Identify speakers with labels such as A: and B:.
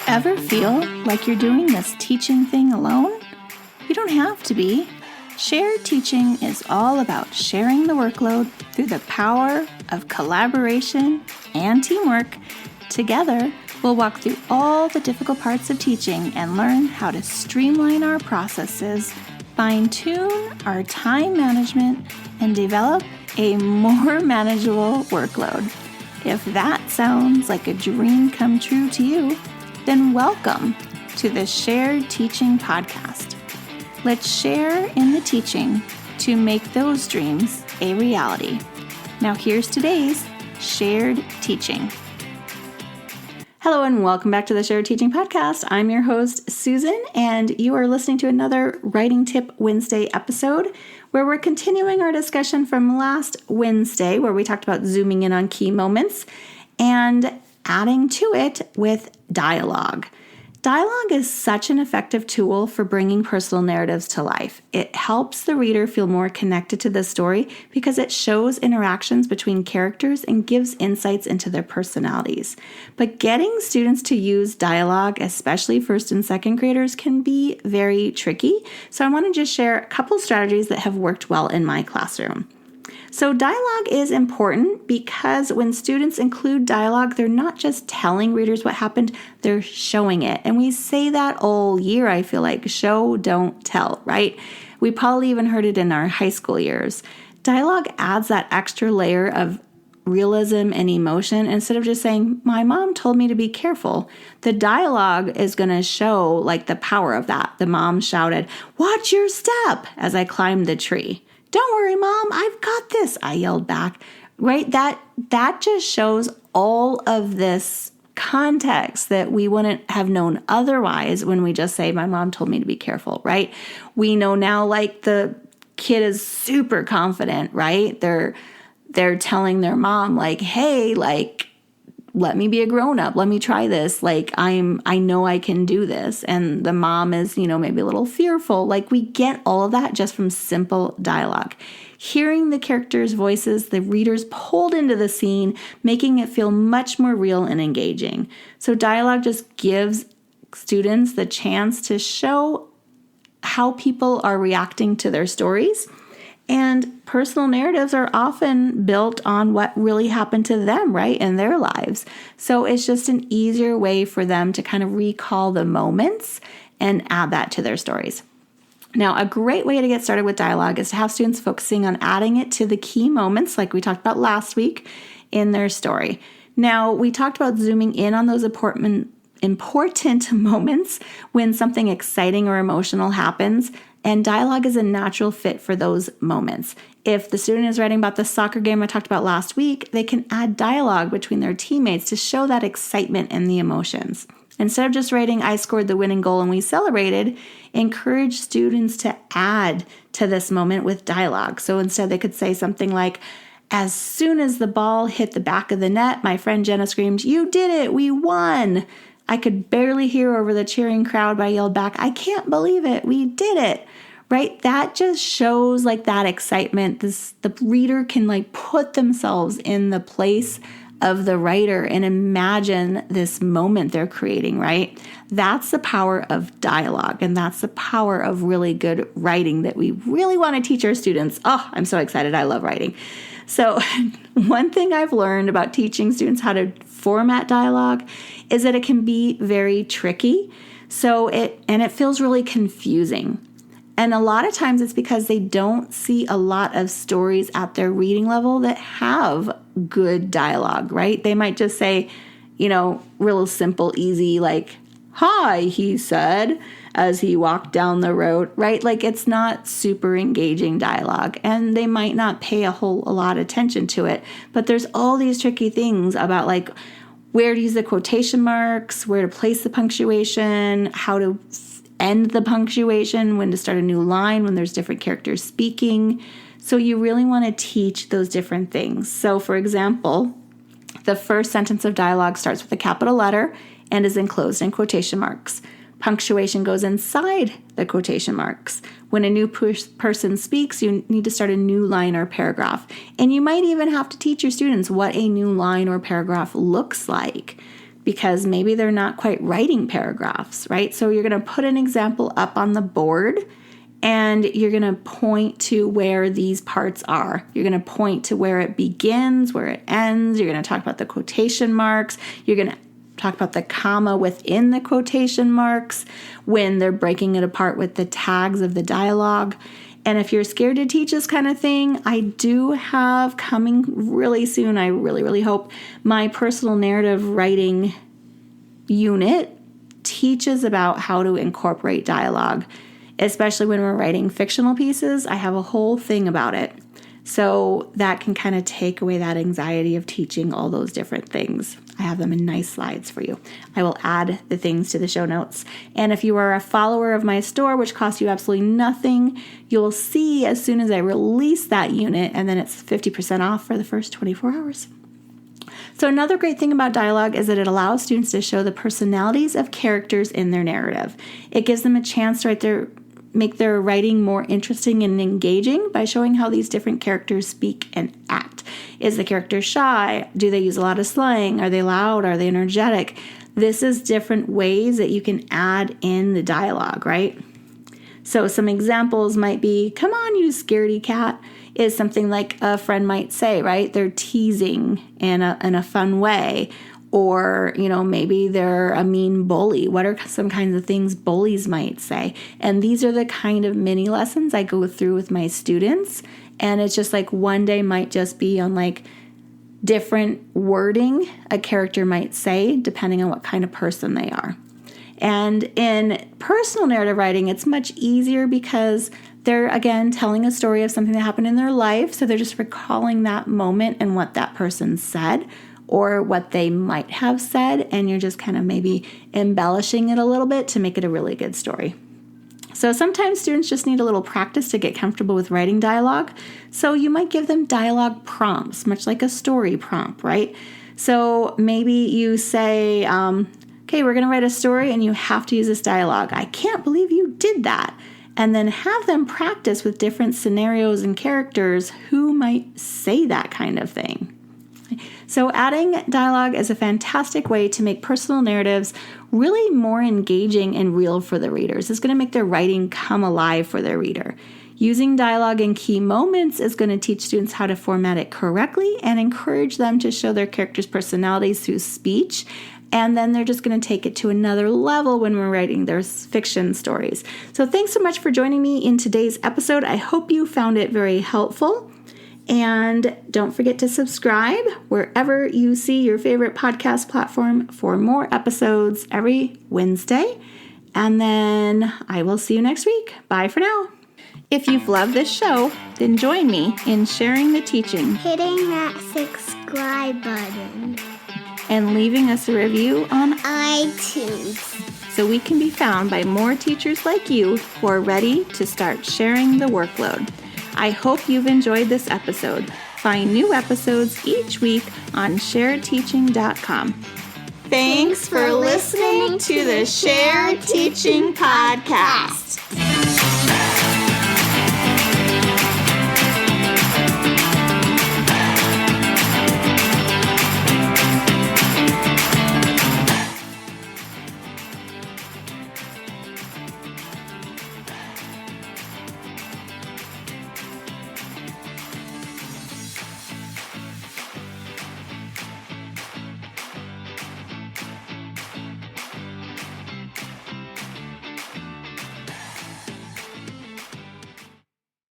A: Ever feel like you're doing this teaching thing alone? You don't have to be. Shared teaching is all about sharing the workload through the power of collaboration and teamwork. Together, we'll walk through all the difficult parts of teaching and learn how to streamline our processes, fine-tune our time management, and develop a more manageable workload. If that sounds like a dream come true to you, then welcome to the Shared Teaching Podcast. Let's share in the teaching to make those dreams a reality. Now here's today's Shared Teaching. Hello and welcome back to the Shared Teaching Podcast. I'm your host, Susan, and you are listening to another Writing Tip Wednesday episode where we're continuing our discussion from last Wednesday where we talked about zooming in on key moments and adding to it with dialogue. Dialogue is such an effective tool for bringing personal narratives to life. It helps the reader feel more connected to the story because it shows interactions between characters and gives insights into their personalities. But getting students to use dialogue, especially first and second graders, can be very tricky. So I want to just share a couple strategies that have worked well in my classroom. So dialogue is important because when students include dialogue, they're not just telling readers what happened, they're showing it. And we say that all year, I feel like, show, don't tell, right? We probably even heard it in our high school years. Dialogue adds that extra layer of realism and emotion. Instead of just saying, my mom told me to be careful, the dialogue is going to show like the power of that. The mom shouted, "Watch your step," as I climbed the tree. "Don't worry, Mom, I've got this," I yelled back, right? That just shows all of this context that we wouldn't have known otherwise when we just say, my mom told me to be careful, right? We know now, like, the kid is super confident, right? They're telling their mom, like, hey, like, let me be a grown-up. Let me try this. Like, I know I can do this. And the mom is, maybe a little fearful. Like, we get all of that just from simple dialogue. Hearing the characters' voices, the readers pulled into the scene, making it feel much more real and engaging. So dialogue just gives students the chance to show how people are reacting to their stories. And personal narratives are often built on what really happened to them, right, in their lives. So it's just an easier way for them to kind of recall the moments and add that to their stories. Now, a great way to get started with dialogue is to have students focusing on adding it to the key moments, like we talked about last week, in their story. Now, we talked about zooming in on those important moments when something exciting or emotional happens. And dialogue is a natural fit for those moments. If the student is writing about the soccer game I talked about last week, they can add dialogue between their teammates to show that excitement and the emotions. Instead of just writing, "I scored the winning goal and we celebrated," encourage students to add to this moment with dialogue. So instead they could say something like, "As soon as the ball hit the back of the net, my friend Jenna screamed, 'You did it, we won!' I could barely hear over the cheering crowd, but I yelled back, 'I can't believe it, we did it,'" right? That just shows like that excitement. The reader can like put themselves in the place of the writer and imagine this moment they're creating, right? That's the power of dialogue, and that's the power of really good writing that we really want to teach our students. Oh, I'm so excited. I love writing. So one thing I've learned about teaching students how to format dialogue is that it can be very tricky. It feels really confusing. And a lot of times it's because they don't see a lot of stories at their reading level that have good dialogue, right? They might just say, real simple, easy, like, "Hi," he said, as he walked down the road, right? Like, it's not super engaging dialogue, and they might not pay a lot of attention to it. But there's all these tricky things about like where to use the quotation marks, where to place the punctuation, how to end the punctuation, when to start a new line, when there's different characters speaking. So you really want to teach those different things. So for example, the first sentence of dialogue starts with a capital letter and is enclosed in quotation marks. Punctuation goes inside the quotation marks. When a new person speaks, you need to start a new line or paragraph. And you might even have to teach your students what a new line or paragraph looks like, because maybe they're not quite writing paragraphs, right? So you're going to put an example up on the board, and you're going to point to where these parts are. You're going to point to where it begins, where it ends. You're going to talk about the quotation marks. You're going to talk about the comma within the quotation marks when they're breaking it apart with the tags of the dialogue. And if you're scared to teach this kind of thing, I do have coming really soon, I really hope, my personal narrative writing unit teaches about how to incorporate dialogue, especially when we're writing fictional pieces. I have a whole thing about it. So that can kind of take away that anxiety of teaching all those different things. I have them in nice slides for you. I will add the things to the show notes. And if you are a follower of my store, which costs you absolutely nothing, you'll see as soon as I release that unit, and then it's 50% off for the first 24 hours. So another great thing about dialogue is that it allows students to show the personalities of characters in their narrative. It gives them a chance to make their writing more interesting and engaging by showing how these different characters speak and act. Is the character shy? Do they use a lot of slang? Are they loud? Are they energetic? This is different ways that you can add in the dialogue, right? So some examples might be, "Come on, you scaredy cat," is something like a friend might say, right? They're teasing in a fun way. Or, maybe they're a mean bully. What are some kinds of things bullies might say? And these are the kind of mini lessons I go through with my students. And it's just like one day might just be on like different wording a character might say, depending on what kind of person they are. And in personal narrative writing, it's much easier because they're, again, telling a story of something that happened in their life. So they're just recalling that moment and what that person said, or what they might have said, and you're just kind of maybe embellishing it a little bit to make it a really good story. So sometimes students just need a little practice to get comfortable with writing dialogue. So you might give them dialogue prompts, much like a story prompt, right? So maybe you say, okay, we're going to write a story and you have to use this dialogue. I can't believe you did that. And then have them practice with different scenarios and characters who might say that kind of thing. So adding dialogue is a fantastic way to make personal narratives really more engaging and real for the readers. It's going to make their writing come alive for their reader. Using dialogue in key moments is going to teach students how to format it correctly and encourage them to show their characters' personalities through speech. And then they're just going to take it to another level when we're writing their fiction stories. So thanks so much for joining me in today's episode. I hope you found it very helpful. And don't forget to subscribe wherever you see your favorite podcast platform for more episodes every Wednesday. And then I will see you next week. Bye for now. If you've loved this show, then join me in sharing the teaching,
B: hitting that subscribe button,
A: and leaving us a review on
B: iTunes,
A: so we can be found by more teachers like you who are ready to start sharing the workload. I hope you've enjoyed this episode. Find new episodes each week on sharedteaching.com. Thanks for listening to the Shared Teaching Podcast.